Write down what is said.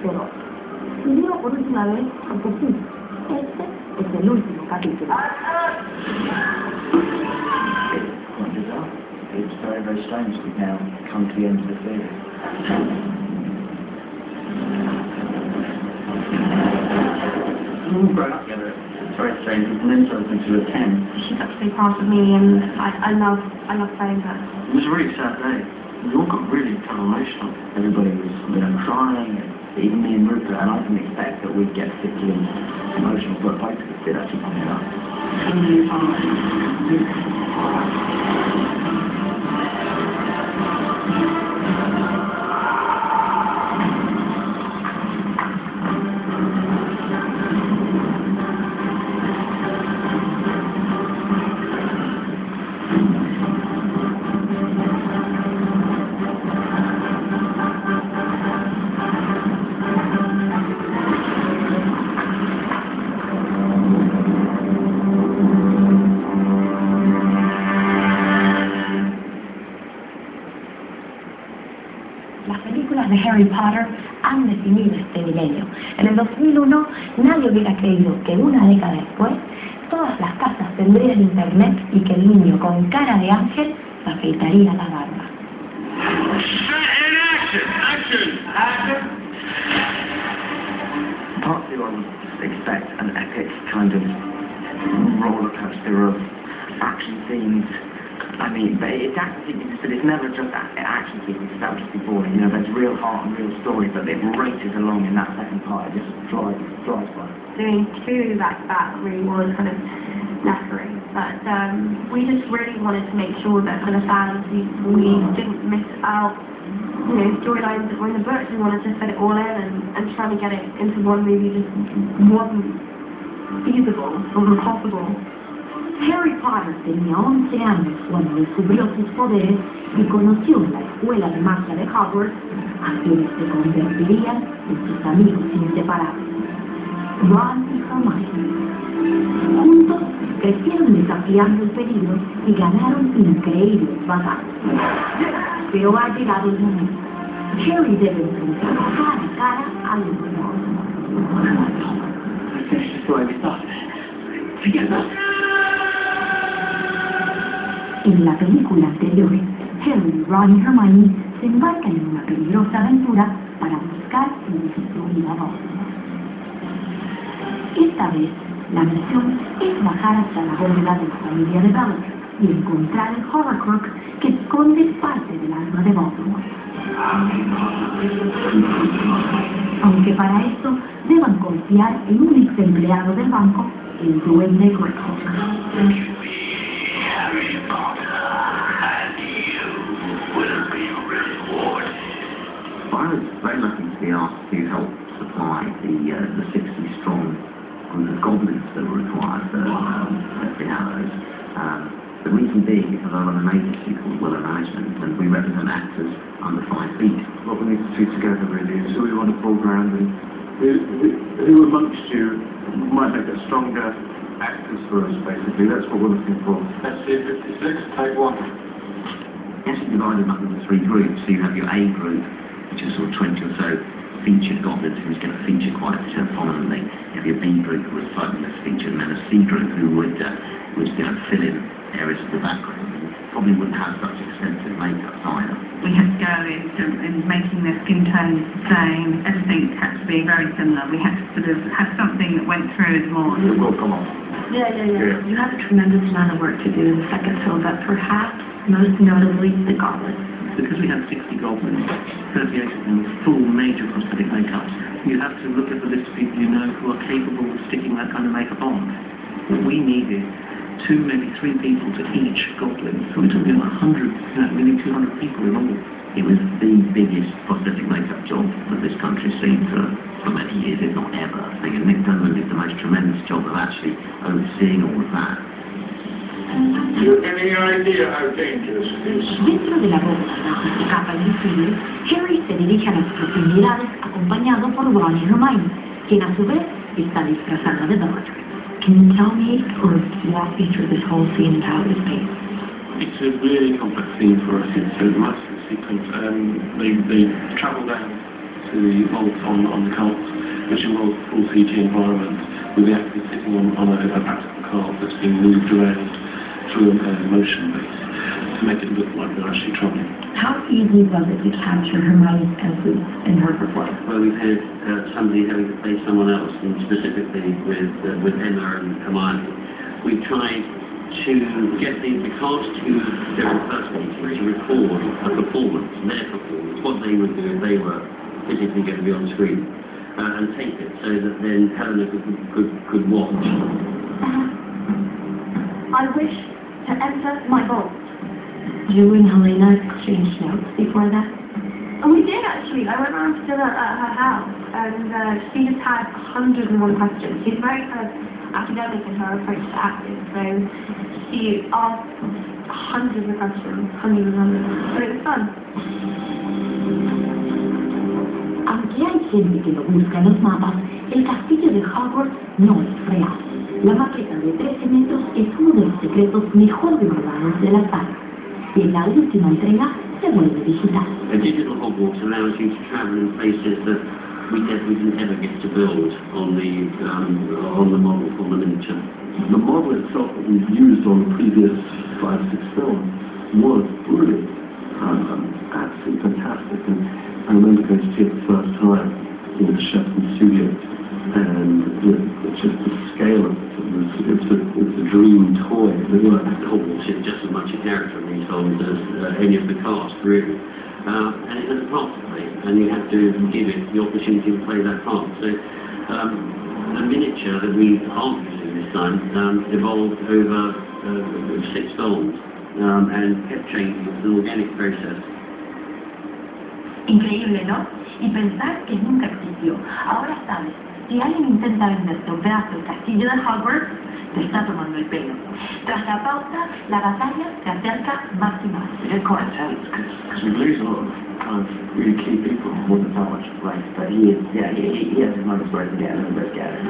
vencedor. Y digo por última vez, porque sí, este es el último capítulo. It's very, very strange to now come to the end of the series. We've all grown up together. It's very strange. We've been so since we were 10. She's actually part of me, and I love playing her. It was a really sad day. We all got really kind of emotional. Everybody was, crying. Even me and Rupert, and I didn't expect that we'd get particularly emotional, but both of us did actually come here. Las películas de Harry Potter han definido este milenio. En el 2001 nadie hubiera creído que una década después todas las casas tendrían internet y que el niño con cara de ángel se afeitaría la barba. Partly I would expect an epic kind of roller coaster of action scenes. I mean, but it's never just action sequences. That would just be boring. There's real heart and real story, but it races along in that second part. It just drives by. Doing two back-to-back really was kind of knackering, but we just really wanted to make sure that for the fans we didn't miss out. Storylines that were in the books. We wanted to fit it all in, and trying to get it into one movie just wasn't feasible, wasn't possible. Harry Potter tenía 11 años cuando descubrió sus poderes y conoció en la escuela de magia de Hogwarts a quienes se convertirían en sus amigos inseparables, Ron y Hermione. Juntos crecieron desafiando el peligro y ganaron increíbles batallas. Pero ha llegado el momento. Harry debe enfrentar cara a cara a Voldemort. En la película anterior, Harry, Ron y Hermione se embarcan en una peligrosa aventura para buscar y destruir a Voldemort. Esta vez, la misión es bajar hasta la bóveda de la familia de Bellatrix y encontrar el Horcrux que esconde parte del alma de Voldemort. Aunque para esto deban confiar en un ex empleado del banco, el duende Greyhawk. I was very lucky to be asked to help supply the 60-strong group of goblins that were required for the Arrows. The reason being is that I run an agency called Willow Management, and we represent actors under 5 feet. What we need to do together really is who we want to pull around, and who amongst you might make us stronger actors for us, basically. That's what we're looking for. Let's see, 56, take one. Yes, you divide them up into 3 groups. So you have your A group, which is sort of 20 or so featured goblins who's going to feature quite prominently. You have your B group, who is slightly less featured, and then a C group who would fill in areas of the background. Probably wouldn't have such extensive makeup either. We had to go in making their skin tones the same. Everything had to be very similar. We had to sort of have something that went through more. It will come on. Yeah. You have a tremendous amount of work to do in the second film, but perhaps most notably the goblins. Because we had 60 goblins, 38 of them with full major prosthetic makeup, you have to look at the list of people you know who are capable of sticking that kind of makeup on. What we needed 2, maybe 3 people to each goblin. So we're talking about 100, maybe 200 people in all. It was the biggest prosthetic makeup job that this country's seen for many years, if not ever. I think Nick Dunlop did the most tremendous job of actually overseeing all of that. Any idea how dangerous it is? Dentro de la bóveda, bajo su capa invisible, Harry se dirige a las profundidades acompañado por Ron y Hermione, quien a su vez está disfrazada de Bellatrix. Can you tell me or walk me through this whole scene and how it was paced? It's a really complex scene for us. It's a massive sequence. They travel down to the vault on the cart, which involves a full CG environment with the actors sitting on a practical cart that's being moved around through a motion base to make it look like they're actually travelling. How easy was it to capture Hermione's essence in her performance? Well, we've had somebody having to play someone else, and specifically with Emma and Hermione. We tried to get the cast who they're impersonating to record a performance, their performance, what they would do if they were physically going to be on screen, and tape it so that then Helena could watch. I wish to enter my vault. You and Helena exchanged notes before that? And we did actually. I went around to dinner at her house, and she just had 101 questions. She's very kind of academic in her approach to acting, so she asked hundreds of questions, hundreds and hundreds. So it was fun. Aunque hay gente que lo busca en los mapas, el castillo de Hogwarts no es real. La maqueta de 13 metros es uno de los secretos mejor guardados de la saga. Y en la última entrega se vuelve digital. A digital Hogwarts allows you to travel in places that we didn't ever get to build on the model, on the miniature. The model itself that we've used on the previous 5-6 films was brilliant, absolutely fantastic. And I remember going to see it the first time in the chefs and studio, and just the scale of it. It was a dream toy. Hogwarts is just as much a character in these films as any of the cast, really. And it has a part to play, and you have to give it the opportunity to play that part. So the miniature that we aren't using this time evolved over 6 films and kept changing. It's an organic process. Increíble, ¿no? Y pensar que nunca existió. Ahora sabes, si alguien intenta vender tu pedazo del castillo de Hogwarts, te está tomando el pelo. Tras la pausa, la batalla se acerca más y más. It's quite intense because we lose a lot of kind of really key people. Wasn't so much right, but he has his moments where it's again and where it's again.